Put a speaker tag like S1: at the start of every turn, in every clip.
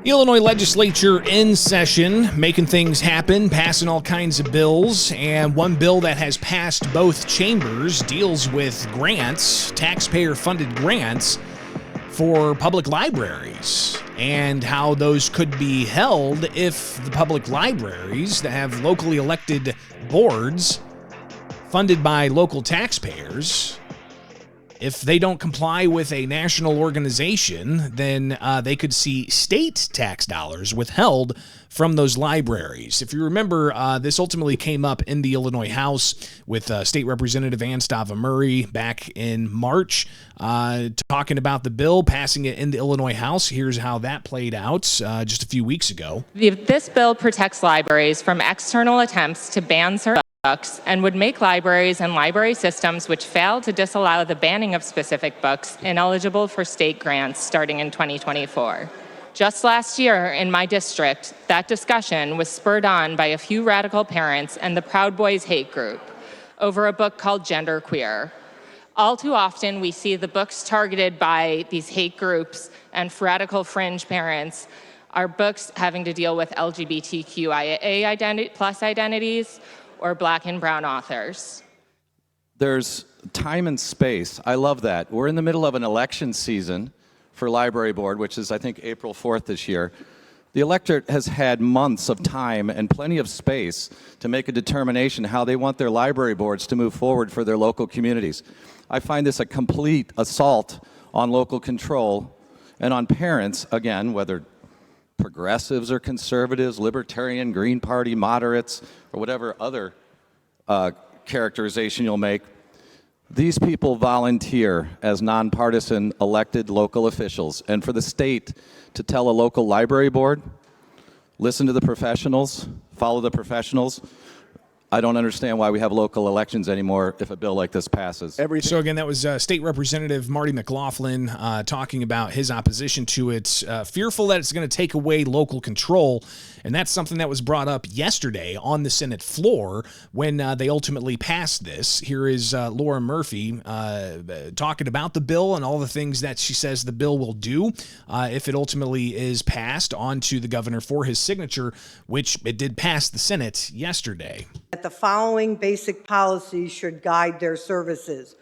S1: Illinois Legislature in session, making things happen, passing all kinds of bills, and one bill that has passed both chambers deals with grants, taxpayer-funded grants for public libraries, and how those could be held if the public libraries that have locally elected boards funded by local taxpayers, if they don't comply with a national organization, then they could see state tax dollars withheld from those libraries. If you remember, this ultimately came up in the Illinois House with State Representative Anstava Murray back in March, talking about the bill, passing it in the Illinois House. Here's how that played out just a few weeks ago.
S2: This bill protects libraries from external attempts to ban certain books and would make libraries and library systems which fail to disallow the banning of specific books ineligible for state grants starting in 2024. Just last year in my district, that discussion was spurred on by a few radical parents and the Proud Boys hate group over a book called Genderqueer. All too often, we see the books targeted by these hate groups and radical fringe parents are books having to deal with LGBTQIA plus identities or Black and brown authors.
S3: There's time and space. I love that. We're in the middle of an election season for library board, which is, I think, April 4th this year. The electorate has had months of time and plenty of space to make a determination how they want their library boards to move forward for their local communities. I find this a complete assault on local control and on parents, again, whether progressives or conservatives, libertarian, Green Party, moderates, or whatever other characterization you'll make. These people volunteer as nonpartisan elected local officials. And for the state to tell a local library board, listen to the professionals, follow the professionals, I don't understand why we have local elections anymore if a bill like this passes.
S1: So again, that was State Representative Marty McLaughlin talking about his opposition to it, fearful that it's going to take away local control. And that's something that was brought up yesterday on the Senate floor when they ultimately passed this. Here is Laura Murphy talking about the bill and all the things that she says the bill will do if it ultimately is passed on to the governor for his signature, which it did pass the Senate yesterday.
S4: That the following basic policies should guide their services.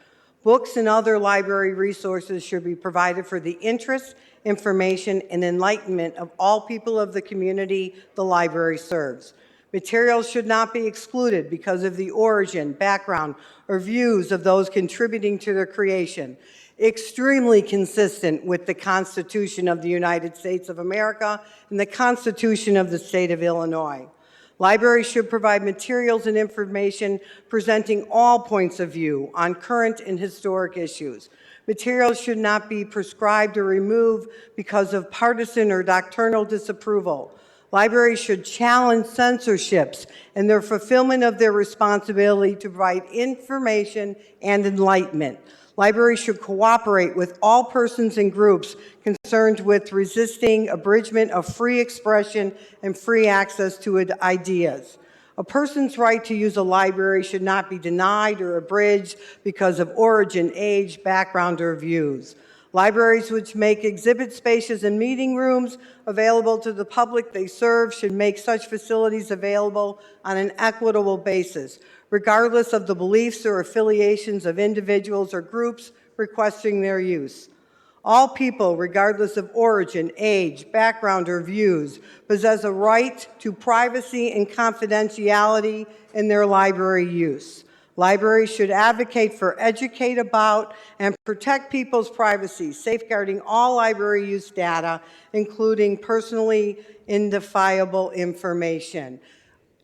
S4: Books and other library resources should be provided for the interest, information, and enlightenment of all people of the community the library serves. Materials should not be excluded because of the origin, background, or views of those contributing to their creation. Extremely consistent with the Constitution of the United States of America and the Constitution of the State of Illinois. Libraries should provide materials and information presenting all points of view on current and historic issues. Materials should not be prescribed or removed because of partisan or doctrinal disapproval. Libraries should challenge censorships and their fulfillment of their responsibility to provide information and enlightenment. Libraries should cooperate with all persons and groups concerned with resisting abridgment of free expression and free access to ideas. A person's right to use a library should not be denied or abridged because of origin, age, background, or views. Libraries which make exhibit spaces and meeting rooms available to the public they serve should make such facilities available on an equitable basis, regardless of the beliefs or affiliations of individuals or groups requesting their use. All people, regardless of origin, age, background, or views, possess a right to privacy and confidentiality in their library use. Libraries should advocate for, educate about, and protect people's privacy, safeguarding all library use data, including personally identifiable information.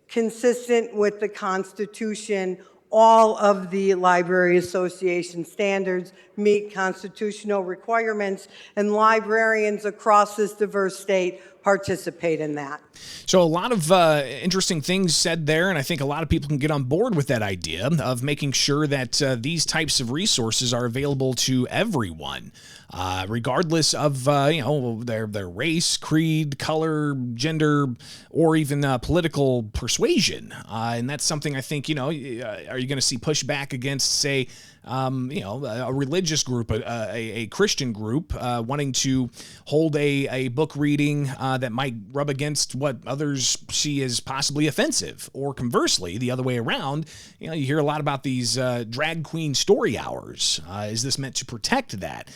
S4: Consistent with the Constitution, all of the Library Association standards meet constitutional requirements, and librarians across this diverse state participate in that.
S1: So a lot of interesting things said there, and I think a lot of people can get on board with that idea of making sure that these types of resources are available to everyone, regardless of their race, creed, color, gender, or even political persuasion. And that's something I think, are you going to see pushback against, say, a religious group, a Christian group, wanting to hold a book reading that might rub against what others see as possibly offensive, or conversely, the other way around. You hear a lot about these drag queen story hours. Is this meant to protect that?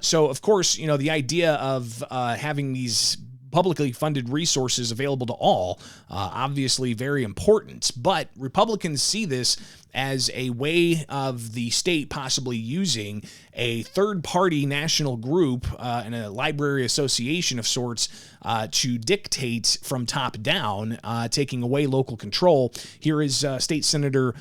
S1: So, of course, the idea of having these publicly funded resources available to all, obviously very important. But Republicans see this as a way of the state possibly using a third-party national group and a library association of sorts to dictate from top down, taking away local control. Here is State Senator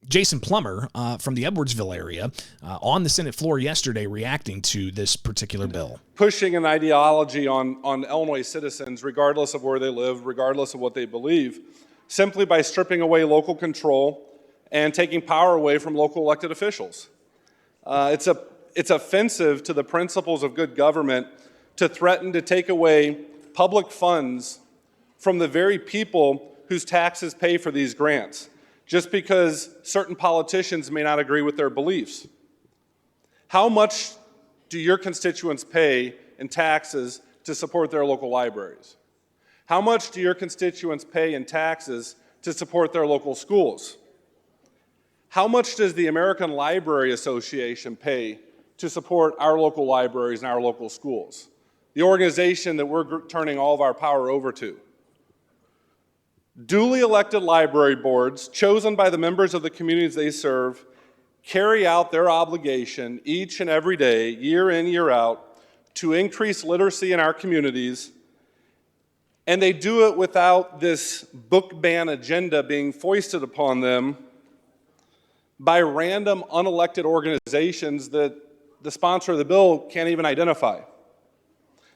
S1: Jason Plummer from the Edwardsville area on the Senate floor yesterday reacting to this particular bill.
S5: Pushing an ideology on Illinois citizens, regardless of where they live, regardless of what they believe, simply by stripping away local control and taking power away from local elected officials. It's offensive to the principles of good government to threaten to take away public funds from the very people whose taxes pay for these grants, just because certain politicians may not agree with their beliefs. How much do your constituents pay in taxes to support their local libraries? How much do your constituents pay in taxes to support their local schools? How much does the American Library Association pay to support our local libraries and our local schools? The organization that we're turning all of our power over to. Duly elected library boards, chosen by the members of the communities they serve, carry out their obligation each and every day, year in, year out, to increase literacy in our communities, and they do it without this book ban agenda being foisted upon them by random unelected organizations that the sponsor of the bill can't even identify.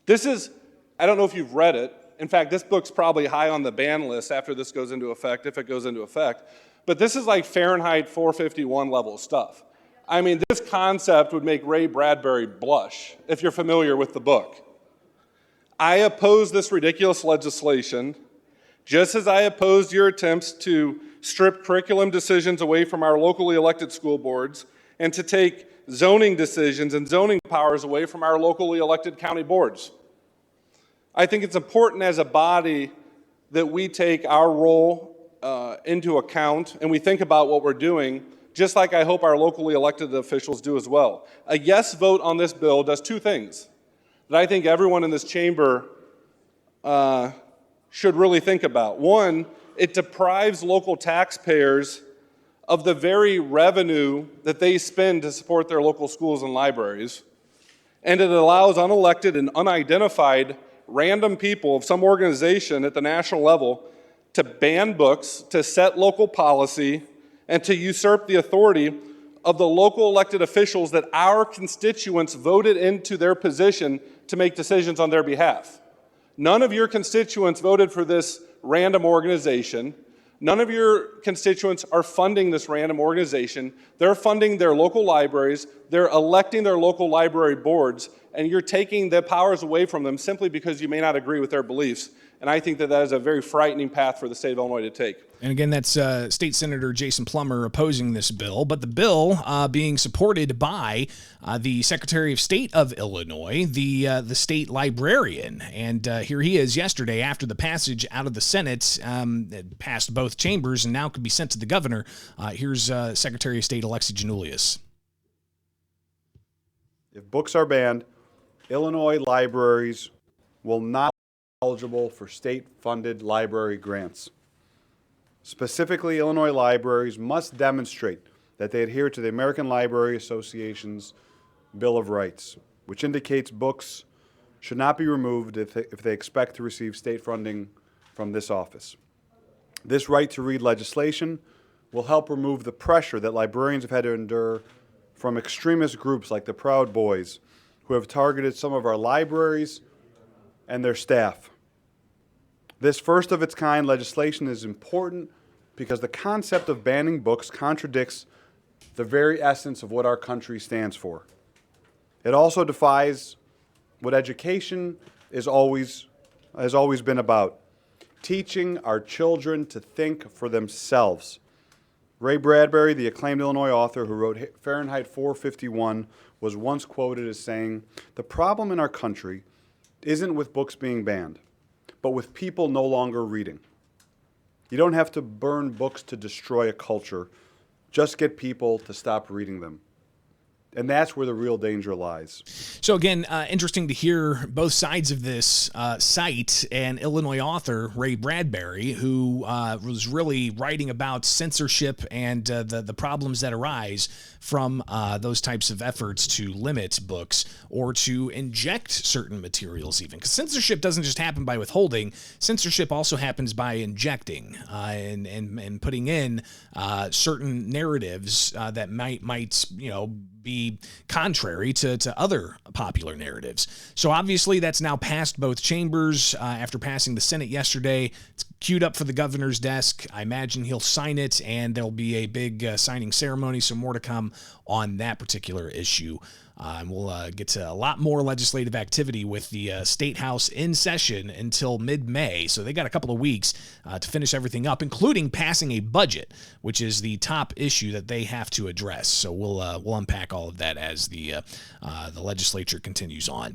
S5: I don't know if you've read it. In fact, this book's probably high on the ban list after this goes into effect, if it goes into effect. But this is like Fahrenheit 451 level stuff. I mean, this concept would make Ray Bradbury blush, if you're familiar with the book. I oppose this ridiculous legislation, just as I opposed your attempts to strip curriculum decisions away from our locally elected school boards and to take zoning decisions and zoning powers away from our locally elected county boards. I think it's important as a body that we take our role into account and we think about what we're doing, just like I hope our locally elected officials do as well. A yes vote on this bill does two things that I think everyone in this chamber should really think about. One, it deprives local taxpayers of the very revenue that they spend to support their local schools and libraries, and it allows unelected and unidentified random people of some organization at the national level to ban books, to set local policy, and to usurp the authority of the local elected officials that our constituents voted into their position to make decisions on their behalf. None of your constituents voted for this random organization. None of your constituents are funding this random organization. They're funding their local libraries, they're electing their local library boards, and you're taking the powers away from them simply because you may not agree with their beliefs. And I think that is a very frightening path for the state of Illinois to take.
S1: And again, that's State Senator Jason Plummer opposing this bill, but the bill being supported by the Secretary of State of Illinois, the state librarian. And here he is yesterday after the passage out of the Senate, it passed both chambers and now could be sent to the governor. Here's Secretary of State Alexi Janulius.
S6: If books are banned, Illinois libraries will not be eligible for state-funded library grants. Specifically, Illinois libraries must demonstrate that they adhere to the American Library Association's Bill of Rights, which indicates books should not be removed if they expect to receive state funding from this office. This right to read legislation will help remove the pressure that librarians have had to endure from extremist groups like the Proud Boys, who have targeted some of our libraries and their staff. This first-of-its-kind legislation is important because the concept of banning books contradicts the very essence of what our country stands for. It also defies what education has always been about, teaching our children to think for themselves Ray Bradbury, the acclaimed Illinois author who wrote Fahrenheit 451, was once quoted as saying, "The problem in our country isn't with books being banned, but with people no longer reading." You don't have to burn books to destroy a culture. Just get people to stop reading them. And that's where the real danger lies.
S1: So again, interesting to hear both sides of this. Cite an Illinois author, Ray Bradbury, who was really writing about censorship and the problems that arise from those types of efforts to limit books or to inject certain materials even. Because censorship doesn't just happen by withholding. Censorship also happens by injecting and putting in certain narratives that might be contrary to other popular narratives. So obviously that's now passed both chambers after passing the Senate yesterday. It's queued up for the governor's desk. I imagine he'll sign it, and there'll be a big signing ceremony, so more to come on that particular issue. And we'll get to a lot more legislative activity with the State House in session until mid-May. So they got a couple of weeks to finish everything up, including passing a budget, which is the top issue that they have to address. So we'll unpack all of that as the legislature continues on.